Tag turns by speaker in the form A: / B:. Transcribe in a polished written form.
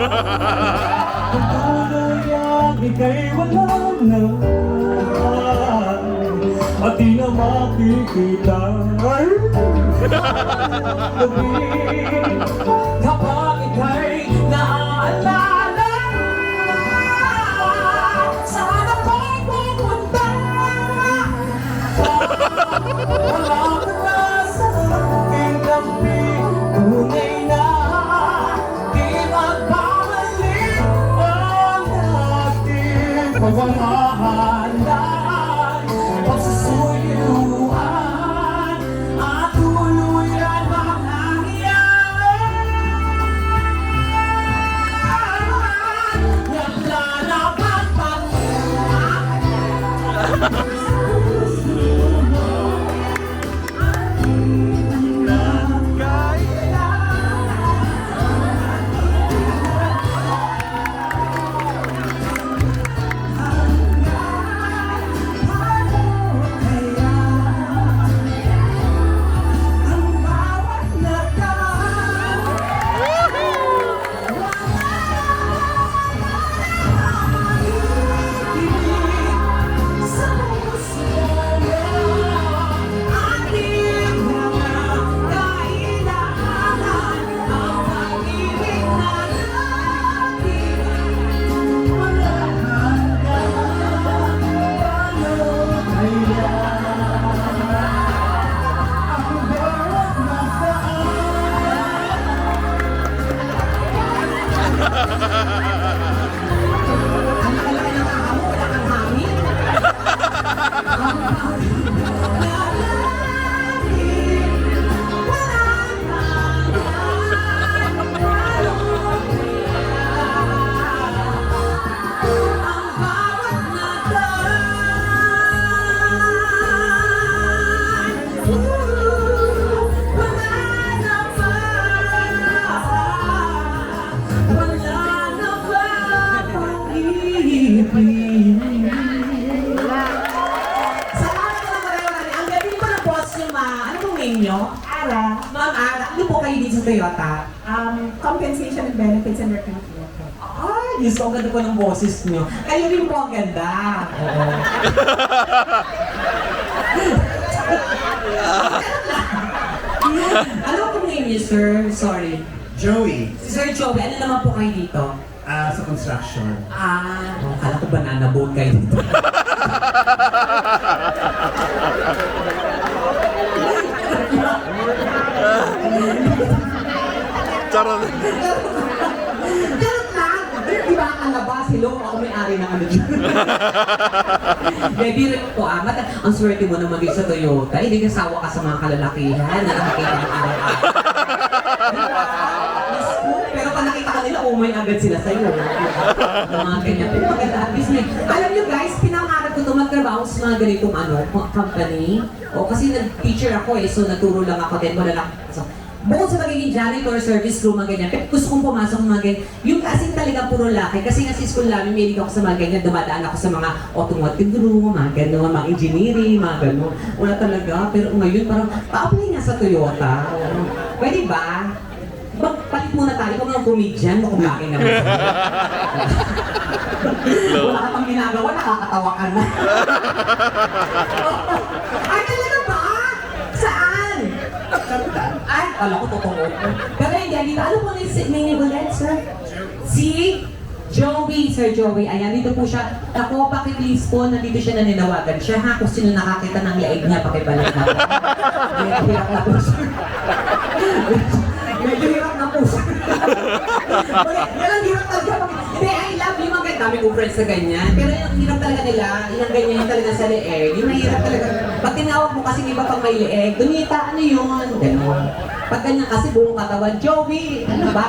A: Kung tuluyan ika'y walang naman at di na makikita ay gabi kapag ika'y naaalala. Sana ko'y pupunta wala ka na sa aking tabi. Tunay na di magbabalik ang ating pagmamahalan, pagsusuyuan at tuluyan ang nangyari. Naglalapag pa
B: Ara.
A: Ma'am Ara, ano po kayo dito sa Toyota?
B: Compensation and benefits and recruitment.
A: Ay, Diyos ko, ang ganda po ng boses niyo. Kayo rin po ang ganda. Oo. Ano pong name niyo, sir? Sorry.
C: Joey,
A: Si Sir Joey, ano naman po kayo dito?
C: sa construction.
A: Kala ko banana boat kayo dito.
D: Charot.
A: Charot lang! Di ba ang labas? Hello, ako may-ari ng ano dyan. Baby, po ang swerte mo naman dito sa Toyota. Hindi kasawa ka sa mga kalalakihan na nakikita ng araw-araw. Pero pag nakita ka nila, umay agad sila sa'yo. Ng mga ganyan. Pero maganda, at least may... Alam nyo guys, pinangarap ko ito magtrabaho sa mga ganitong company. O kasi nag-teacher ako so naturo lang ako din. Wala lang. So, bukod sa magiging janitor, service crew, mga ganyan, pero gusto kong pumasok ng mga ganyan. Yung kasing talagang puro laki, kasi nga sa school namin, may ako sa mga ganyan, dumadaan ako sa mga automotive room, mga gano'n, mga engineering, mga gano'n. Wala talaga, pero ngayon parang, pa-apply nga sa Toyota. Pwede ba? Magpalit muna tayo kung mga comedian, kung laki naman. Wala ka pang ginagawa, nakakatawa ka na. Ay, talaga ba? Saan? Ay, wala ko totoo. Pero hindi, dito. Ano po may name ulit, sir? Si Joey, Sir Joey. Ayan, dito po siya. Ako, pakiplease po, nandito siya naninawagan siya. Ha, kung sino nakakita ng leeg niya, pakibalik na po. Medyo hirap na po, sir. Medyo hirap na po, sir. Walang hirap talaga. Hindi, I love you, mga dami kong friends na ganyan. Pero yung hirap talaga nila, yung ganyan yung talaga sa leeg. Yung mahirap talaga. Pag tinawag mo kasi iba pag may leeg, Donita, ano yun? Ganun. Pag ganyan kasi buong katawan, Joey, ano ba?